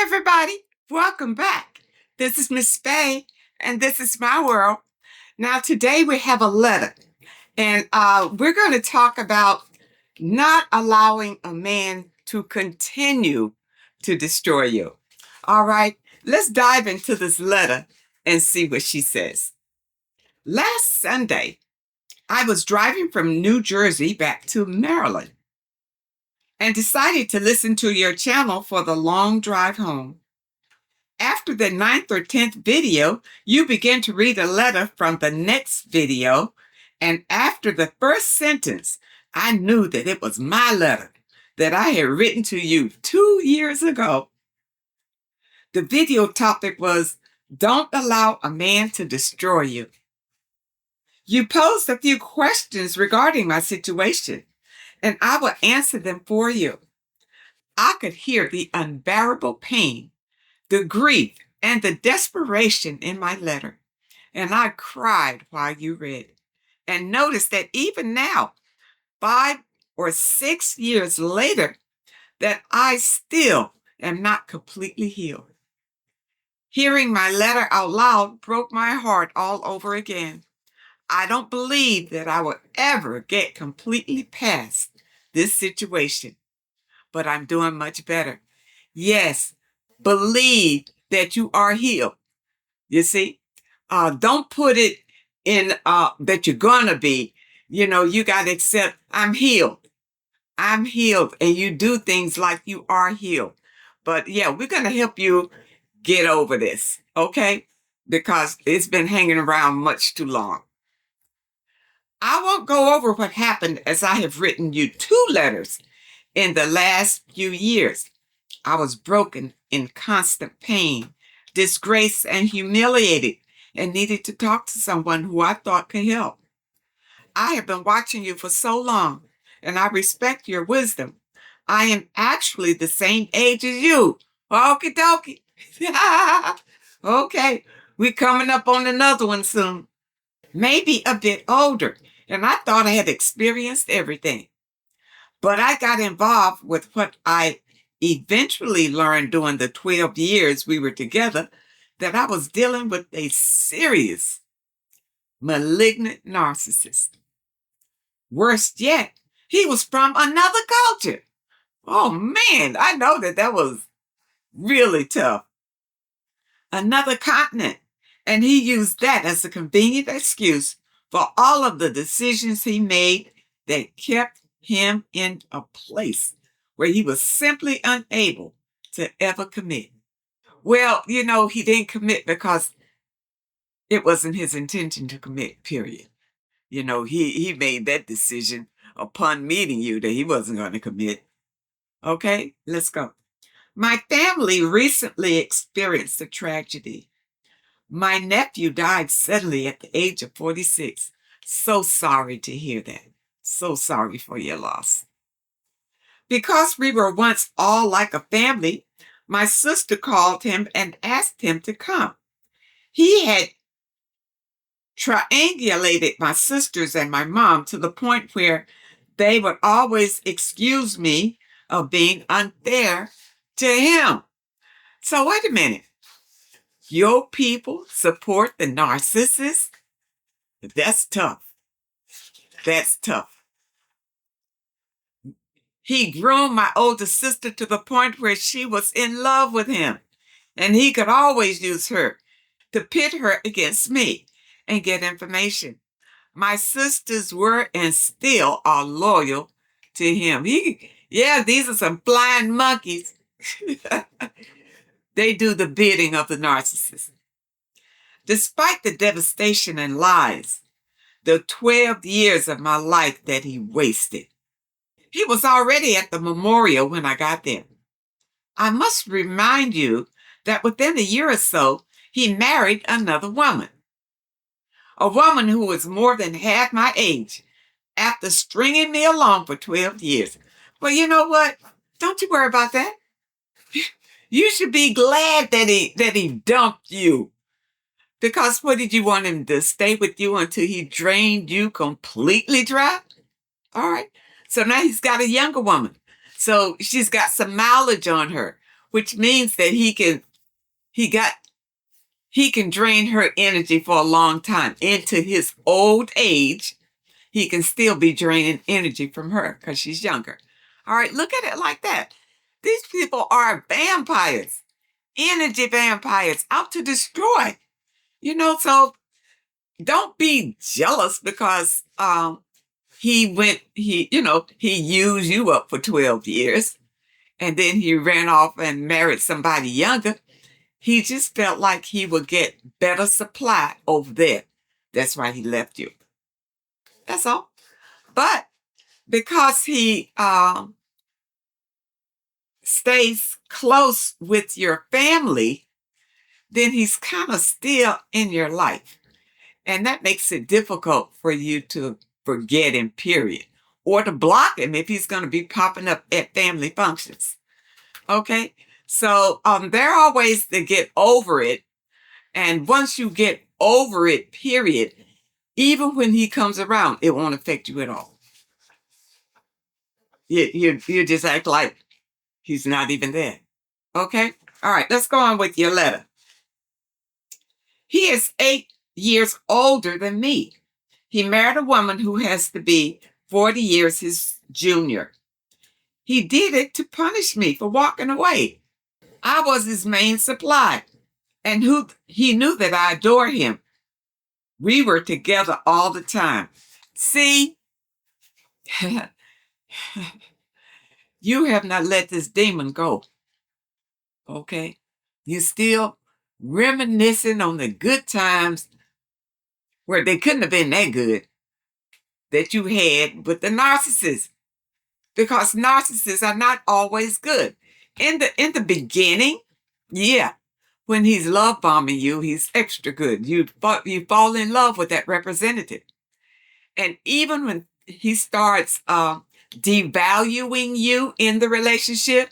everybody. Welcome back. This is Miss Faye, and this is my world. Now, today we have a letter, and we're going to talk about not allowing a man to continue to destroy you. All right, let's dive into this letter and see what she says. Last Sunday, I was driving from New Jersey back to Maryland and decided to listen to your channel for the long drive home. After the 9th or 10th video, you begin to read a letter from the next video, and after the first sentence, I knew that it was my letter that I had written to you 2 years ago. The video topic was, "Don't allow a man to destroy you." You posed a few questions regarding my situation, and I will answer them for you. I could hear the unbearable pain, the grief, and the desperation in my letter, and I cried while you read, and noticed that even now, 5 or 6 years later, that I still am not completely healed. Hearing my letter out loud broke my heart all over again. I don't believe that I will ever get completely past this situation, but I'm doing much better. Yes, believe that you are healed. You see, don't put it in that you're gonna be. You got to accept I'm healed. I'm healed, and you do things like you are healed. But yeah, we're gonna help you get over this, okay? Because it's been hanging around much too long. I won't go over what happened as I have written you 2 letters in the last few years. I was broken, in constant pain, disgraced, and humiliated, and needed to talk to someone who I thought could help. I have been watching you for so long, and I respect your wisdom. I am actually the same age as you. Okie dokie. Okay, we're coming up on another one soon. Maybe a bit older, and I thought I had experienced everything. But I got involved with what I eventually learned during the 12 years we were together, that I was dealing with a serious, malignant narcissist. Worse yet, he was from another culture. Oh man, I know that was really tough. Another continent. And he used that as a convenient excuse for all of the decisions he made that kept him in a place where he was simply unable to ever commit. Well, he didn't commit because it wasn't his intention to commit, period. He made that decision upon meeting you that he wasn't going to commit. Okay, let's go. My family recently experienced a tragedy. My nephew died suddenly at the age of 46. So sorry to hear that. So sorry for your loss. Because we were once all like a family, my sister called him and asked him to come. He had triangulated my sisters and my mom to the point where they would always excuse me of being unfair to him. So wait a minute. Your people support the narcissist? That's tough. That's tough. He groomed my older sister to the point where she was in love with him, and he could always use her to pit her against me and get information. My sisters were and still are loyal to him. These are some flying monkeys. They do the bidding of the narcissist. Despite the devastation and lies, the 12 years of my life that he wasted, he was already at the memorial when I got there. I must remind you that within a year or so, he married another woman. A woman who was more than half my age, after stringing me along for 12 years. Well, you know what? Don't you worry about that. You should be glad that he dumped you. Because what did you want him to stay with you until he drained you completely dry? All right. So now he's got a younger woman. So she's got some mileage on her. which means that he can drain her energy for a long time. Into his old age, he can still be draining energy from her because she's younger. All right, look at it like that. These people are vampires, energy vampires out to destroy. So don't be jealous because he used you up for 12 years and then he ran off and married somebody younger. He just felt like he would get better supply over there. That's why he left you. That's all. But because he stays close with your family, then he's kind of still in your life. And that makes it difficult for you to forget him, period. Or to block him if he's going to be popping up at family functions. Okay? So there are ways to get over it. And once you get over it, period, even when he comes around, it won't affect you at all. You just act like he's not even there. Okay? All right, let's go on with your letter. He is 8 years older than me. He married a woman who has to be 40 years his junior. He did it to punish me for walking away. I was his main supply, and he knew that I adore him. We were together all the time. See, you have not let this demon go, okay? You're still reminiscing on the good times where they couldn't have been that good that you had with the narcissist, because narcissists are not always good. In the beginning, yeah, when he's love bombing you, he's extra good. You fall in love with that representative. And even when he starts devaluing you in the relationship,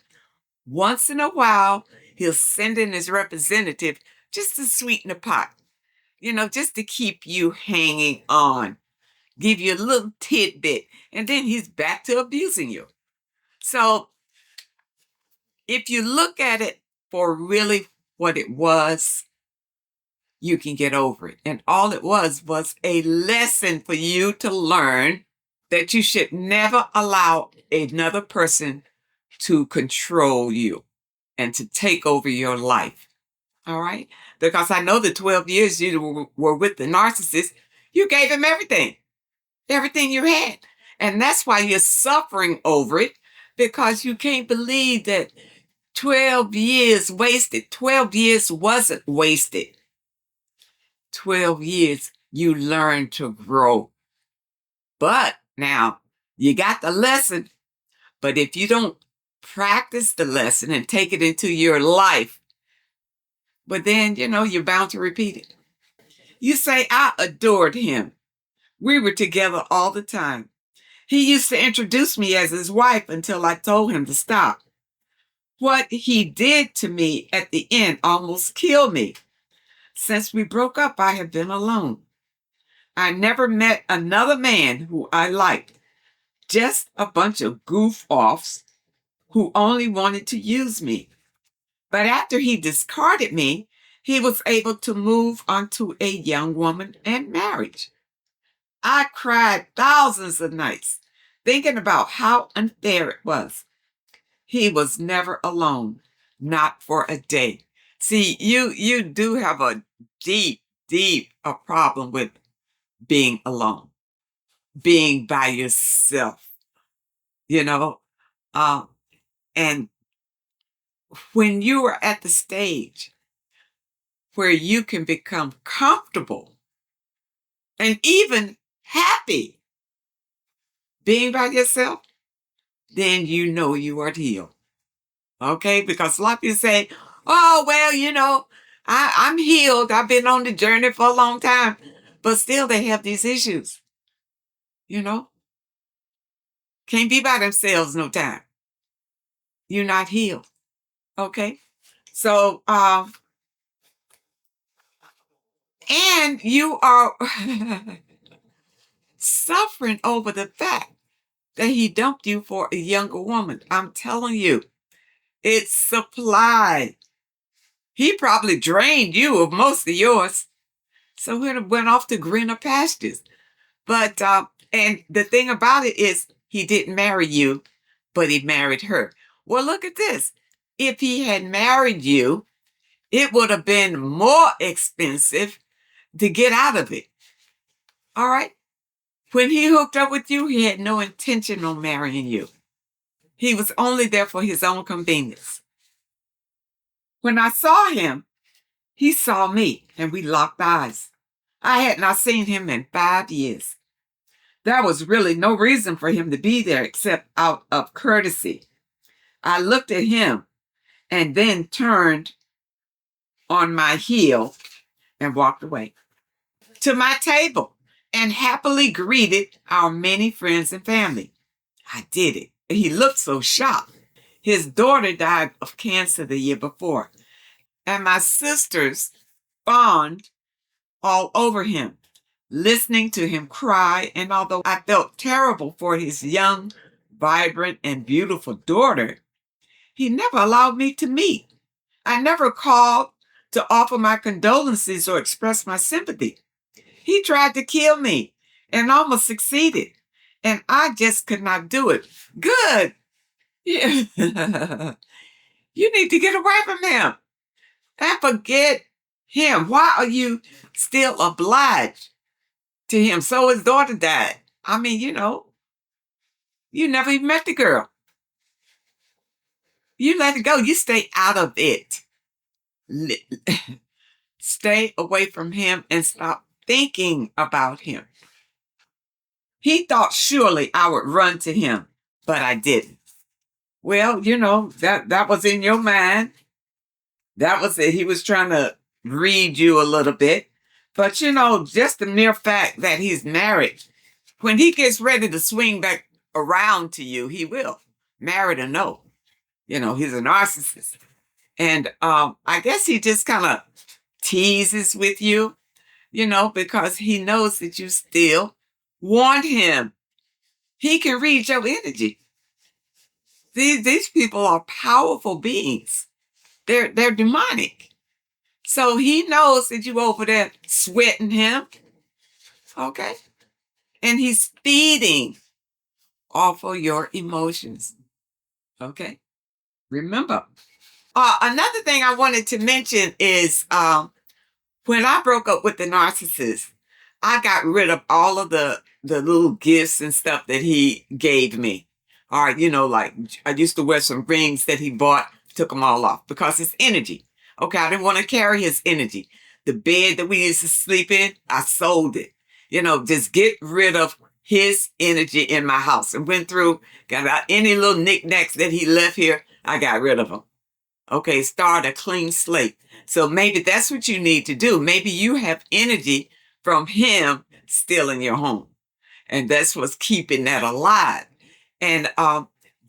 once in a while, he'll send in his representative just to sweeten the pot, just to keep you hanging on, give you a little tidbit, and then he's back to abusing you. So if you look at it for really what it was, you can get over it. And all it was a lesson for you to learn that you should never allow another person to control you and to take over your life. All right? Because I know the 12 years you were with the narcissist, you gave him everything you had. And that's why you're suffering over it, because you can't believe that 12 years wasted. 12 years wasn't wasted. 12 years you learned to grow. But now you got the lesson. But if you don't practice the lesson and take it into your life, but then, you're bound to repeat it. You say, I adored him. We were together all the time. He used to introduce me as his wife until I told him to stop. What he did to me at the end almost killed me. Since we broke up, I have been alone. I never met another man who I liked. Just a bunch of goof-offs who only wanted to use me. But after he discarded me, he was able to move on to a young woman and marriage. I cried thousands of nights thinking about how unfair it was. He was never alone, not for a day. See, you do have a deep a problem with being alone, being by yourself, you know. And when you are at the stage where you can become comfortable and even happy being by yourself, then you know you are healed. Okay? Because a lot of people say, oh, well, I'm healed. I've been on the journey for a long time. But still they have these issues. Can't be by themselves no time. You're not healed. Okay? So, and you are suffering over the fact that he dumped you for a younger woman. I'm telling you, It's supply. He probably drained you of most of yours. So he went off to greener pastures. But, and the thing about it is, he didn't marry you, but he married her. Well, look at this. If he had married you, it would have been more expensive to get out of it. All right? When he hooked up with you, he had no intention on marrying you. He was only there for his own convenience. When I saw him, he saw me, and we locked eyes. I had not seen him in 5 years. There was really no reason for him to be there except out of courtesy. I looked at him and then turned on my heel and walked away to my table and happily greeted our many friends and family. I did it. He looked so shocked. His daughter died of cancer the year before, and my sisters fawned all over him, listening to him cry. And although I felt terrible for his young, vibrant, and beautiful daughter, he never allowed me to meet. I never called to offer my condolences or express my sympathy. He tried to kill me and almost succeeded, and I just could not do it. Good. Yeah. You need to get away from him and forget him. Why are you still obliged to him? So his daughter died. I mean, you never even met the girl. You let it go. You stay out of it. Stay away from him and stop thinking about him. He thought surely I would run to him, but I didn't. Well, that was in your mind. That was it. He was trying to read you a little bit. But, just the mere fact that he's married, when he gets ready to swing back around to you, he will. Married or no. He's a narcissist. And I guess he just kind of teases with you, because he knows that you still want him. He can read your energy. These people are powerful beings. They're demonic. So he knows that you over there sweating him. Okay? And he's feeding off of your emotions. Okay? Remember. Another thing I wanted to mention is when I broke up with the narcissist, I got rid of all of the little gifts and stuff that he gave me. All right, like I used to wear some rings that he bought, took them all off because it's energy. Okay, I didn't want to carry his energy. The bed that we used to sleep in, I sold it. Just get rid of his energy in my house. And went through, got out any little knickknacks that he left here, I got rid of them. Okay, start a clean slate. So maybe that's what you need to do. Maybe you have energy from him still in your home. And that's what's keeping that alive. And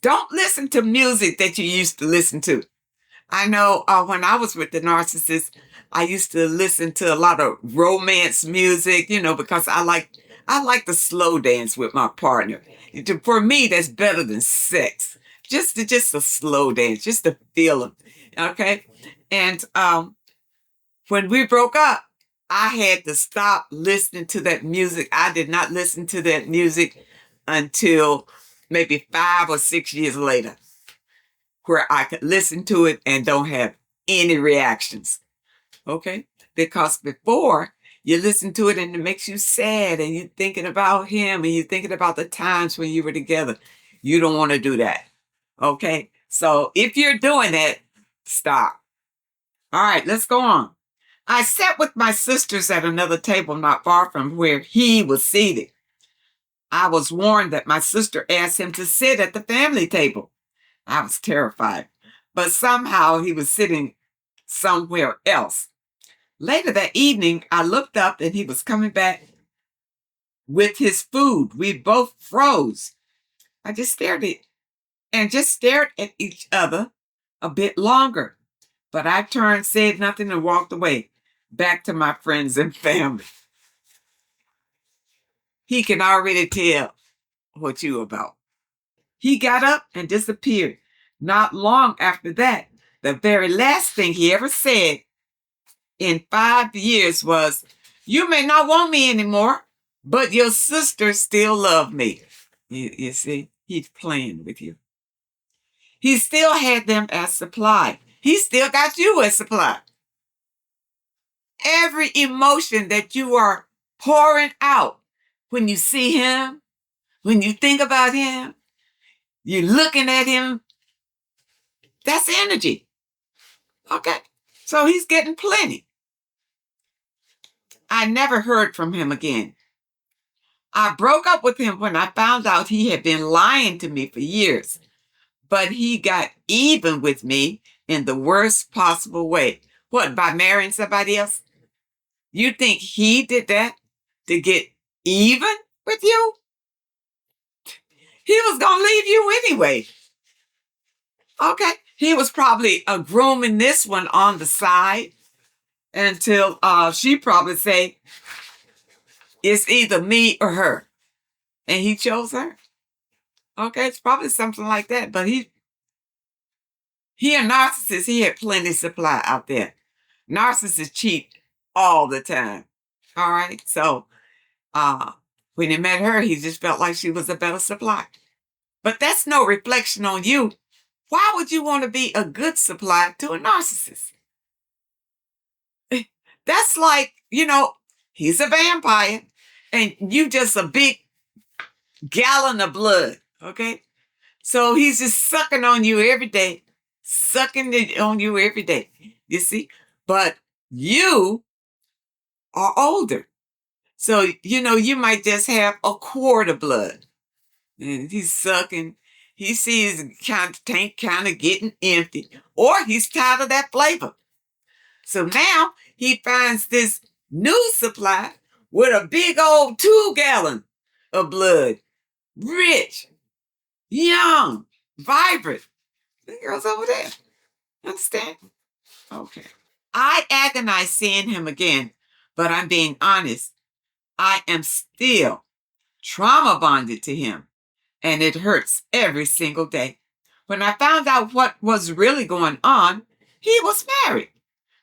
don't listen to music that you used to listen to. I know when I was with the narcissist, I used to listen to a lot of romance music, because I like to slow dance with my partner. For me, that's better than sex. Just a slow dance, just to feel them. Okay. And when we broke up, I had to stop listening to that music. I did not listen to that music until maybe 5 or 6 years later, where I could listen to it and don't have any reactions. Okay? Because before, you listen to it and it makes you sad and you're thinking about him and you're thinking about the times when you were together. You don't want to do that. Okay? So if you're doing that, stop. All right, let's go on. I sat with my sisters at another table not far from where he was seated. I was warned that my sister asked him to sit at the family table. I was terrified, but somehow he was sitting somewhere else. Later that evening, I looked up and he was coming back with his food. We both froze. I just stared at each other a bit longer. But I turned, said nothing, and walked away back to my friends and family. He can already tell what you about. He got up and disappeared. Not long after that, the very last thing he ever said in 5 years was, "You may not want me anymore, but your sister still love me." You see, he's playing with you. He still had them as supply. He still got you as supply. Every emotion that you are pouring out when you see him, when you think about him, you're looking at him, that's energy. Okay? So he's getting plenty. I never heard from him again. I broke up with him when I found out he had been lying to me for years, but he got even with me in the worst possible way. What, by marrying somebody else? You think he did that to get even with you? He was going to leave you anyway. Okay. He was probably grooming this one on the side until she probably say, it's either me or her. And he chose her. Okay. It's probably something like that. But he a narcissist. He had plenty of supply out there. Narcissists cheat all the time. All right. So when he met her, he just felt like she was a better supply. But that's no reflection on you. Why would you want to be a good supply to a narcissist? That's like, he's a vampire and you just a big gallon of blood. Okay. So he's just sucking on you every day, sucking it on you every day. You see? But you are older. So, you might just have a quart of blood. And he's sucking. He sees tank kind of getting empty. Or he's tired of that flavor. So now he finds this new supply with a big old 2-gallon of blood. Rich, young, vibrant. The girl's over there. Understand? Okay. I agonize seeing him again, but I'm being honest. I am still trauma bonded to him, and it hurts every single day. When I found out what was really going on, he was married.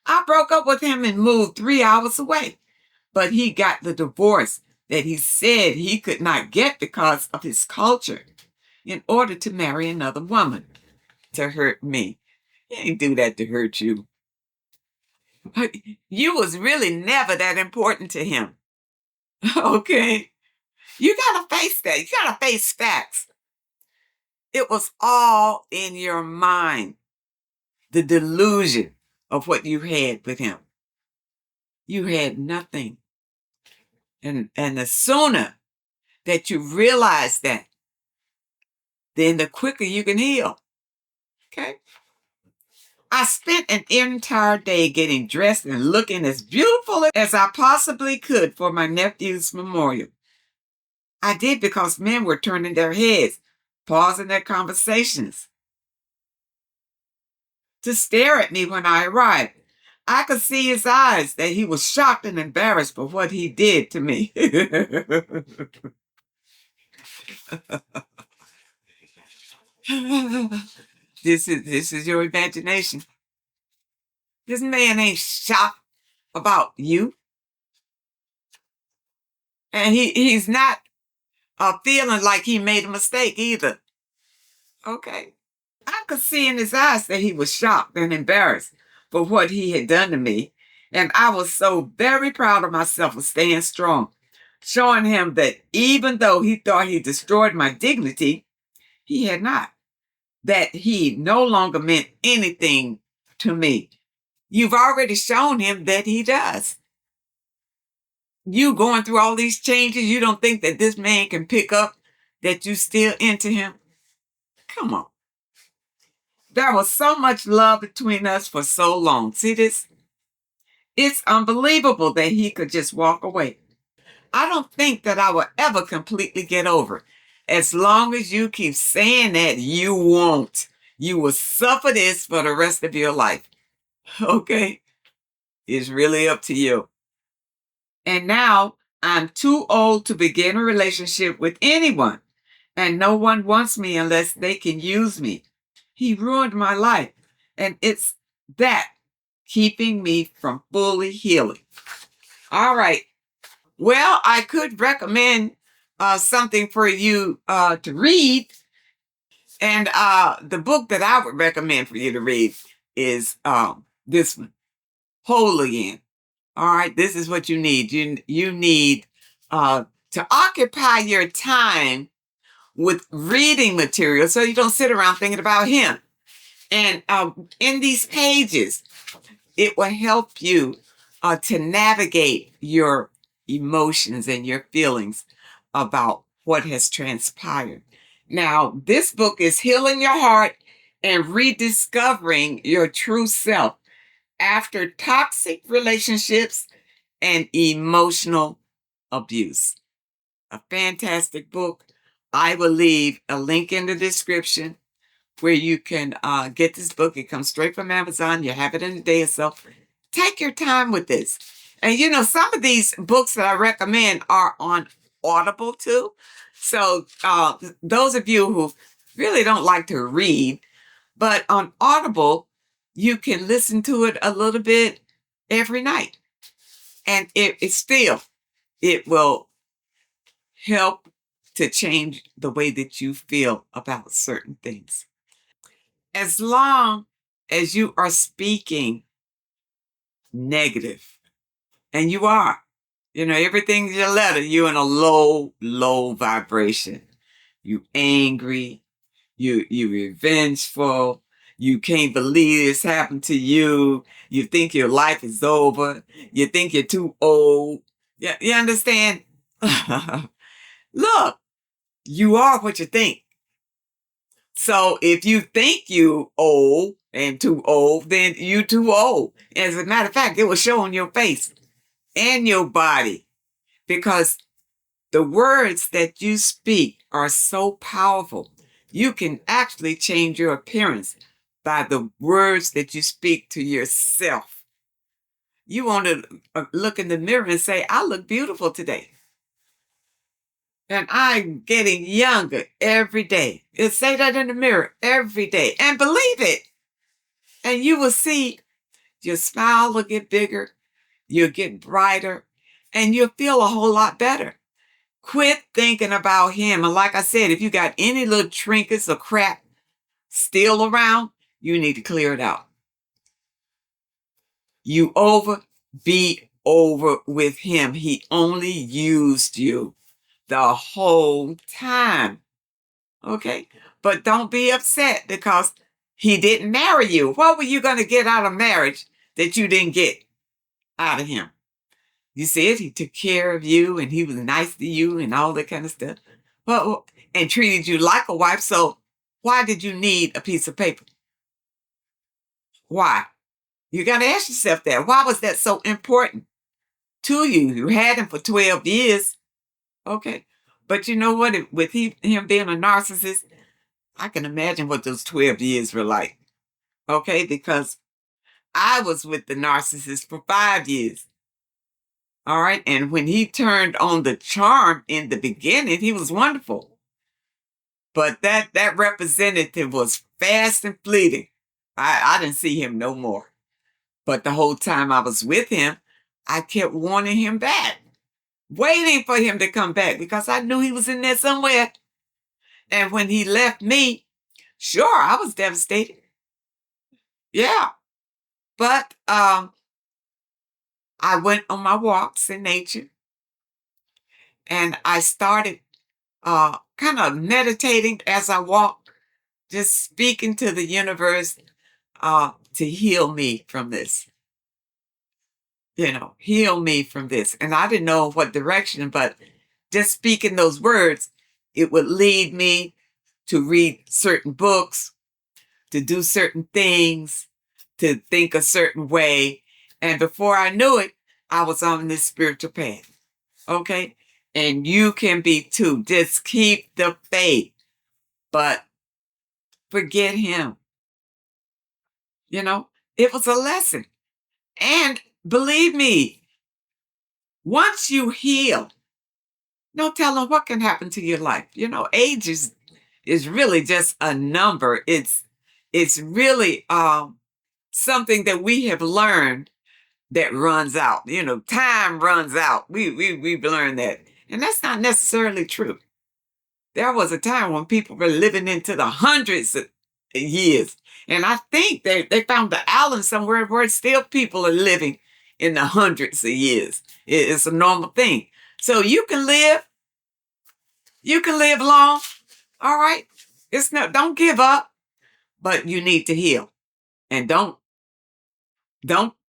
I broke up with him and moved 3 hours away, but he got the divorce that he said he could not get because of his culture in order to marry another woman to hurt me. He ain't do that to hurt you. But you was really never that important to him. Okay? You gotta face that. You gotta face facts. It was all in your mind. The delusion of what you had with him. You had nothing. And the sooner that you realize that, then the quicker you can heal. Okay? I spent an entire day getting dressed and looking as beautiful as I possibly could for my nephew's memorial. I did because men were turning their heads, pausing their conversations to stare at me when I arrived. I could see his eyes that he was shocked and embarrassed for what he did to me. This is your imagination. This man ain't shocked about you. And he's not feeling like he made a mistake either. Okay. I could see in his eyes that he was shocked and embarrassed for what he had done to me. And I was so very proud of myself for staying strong, showing him that even though he thought he destroyed my dignity, he had not. That he no longer meant anything to me. You've already shown him that he does. You going through all these changes, you don't think that this man can pick up that you still into him? Come on. There was so much love between us for so long. See this? It's unbelievable that he could just walk away. I don't think that I will ever completely get over it. As long as you keep saying that, you won't. You will suffer this for the rest of your life. Okay? It's really up to you. And now I'm too old to begin a relationship with anyone. And no one wants me unless they can use me. He ruined my life. And it's that keeping me from fully healing. All right. Well, I could recommend something for you to read. And the book that I would recommend for you to read is this one, Whole Again. All right. This is what you need. You need to occupy your time with reading material so you don't sit around thinking about him. And in these pages, it will help you to navigate your emotions and your feelings about what has transpired. Now, this book is Healing Your Heart and Rediscovering Your True Self After Toxic Relationships and Emotional Abuse. A fantastic book. I will leave a link in the description where you can get this book. It comes straight from Amazon. You have it in a day or so. Take your time with this. And you know, some of these books that I recommend are on Audible too. So those of you who really don't like to read, but on Audible, you can listen to it a little bit every night. And it will help to change the way that you feel about certain things. As long as you are speaking negative, and you are, you know, everything's your letter, you're in a low vibration. You angry, you revengeful, you can't believe this happened to you, you think your life is over, you think you're too old. Yeah, you understand? Look, you are what you think. So if you think you old and too old, then you too old. As a matter of fact, it will show on your face and your body because the words that you speak are so powerful. You can actually change your appearance by the words that you speak to yourself. You want to look in the mirror and say, I look beautiful today. And I'm getting younger every day. You say that in the mirror every day and believe it. And you will see your smile will get bigger, you'll get brighter, and you'll feel a whole lot better. Quit thinking about him. And like I said, if you got any little trinkets or crap still around, you need to clear it out. You be over with him. He only used you the whole time. Okay? But don't be upset because he didn't marry you. What were you going to get out of marriage that you didn't get out of him? You said he took care of you and he was nice to you and all that kind of stuff. Well, and treated you like a wife. So why did you need a piece of paper? Why? You got to ask yourself that. Why was that so important to you? You had him for 12 years. Okay. But you know what? With him being a narcissist, I can imagine what those 12 years were like. Okay. Because I was with the narcissist for 5 years. All right. And when he turned on the charm in the beginning, he was wonderful. But that representative was fast and fleeting. I didn't see him no more. But the whole time I was with him, I kept wanting him back, waiting for him to come back because I knew he was in there somewhere. And when he left me, sure, I was devastated. Yeah. But I went on my walks in nature and I started kind of meditating as I walked, just speaking to the universe to heal me from this. Heal me from this. And I didn't know what direction, but just speaking those words, it would lead me to read certain books, to do certain things, to think a certain way. And before I knew it, I was on this spiritual path. Okay? And you can be too. Just keep the faith, but forget him. It was a lesson. And believe me, once you heal, no telling what can happen to your life. Age is really just a number. it's really something that we have learned that runs out. Time runs out. We've learned that. And that's not necessarily true. There was a time when people were living into the hundreds of years. And I think they found the island somewhere where still people are living in the hundreds of years. It's a normal thing. So you can live long. All right. Don't give up, but you need to heal. And don't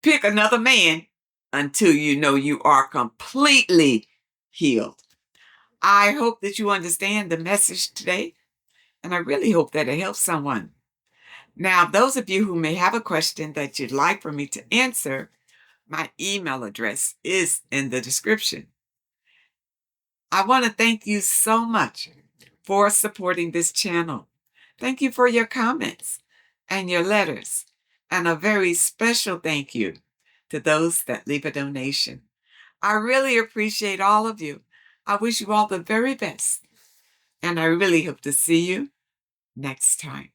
pick another man until you know you are completely healed. I hope that you understand the message today, and I really hope that it helps someone. Now, those of you who may have a question that you'd like for me to answer, my email address is in the description. I want to thank you so much for supporting this channel. Thank you for your comments and your letters, and a very special thank you to those that leave a donation. I really appreciate all of you. I wish you all the very best, and I really hope to see you next time.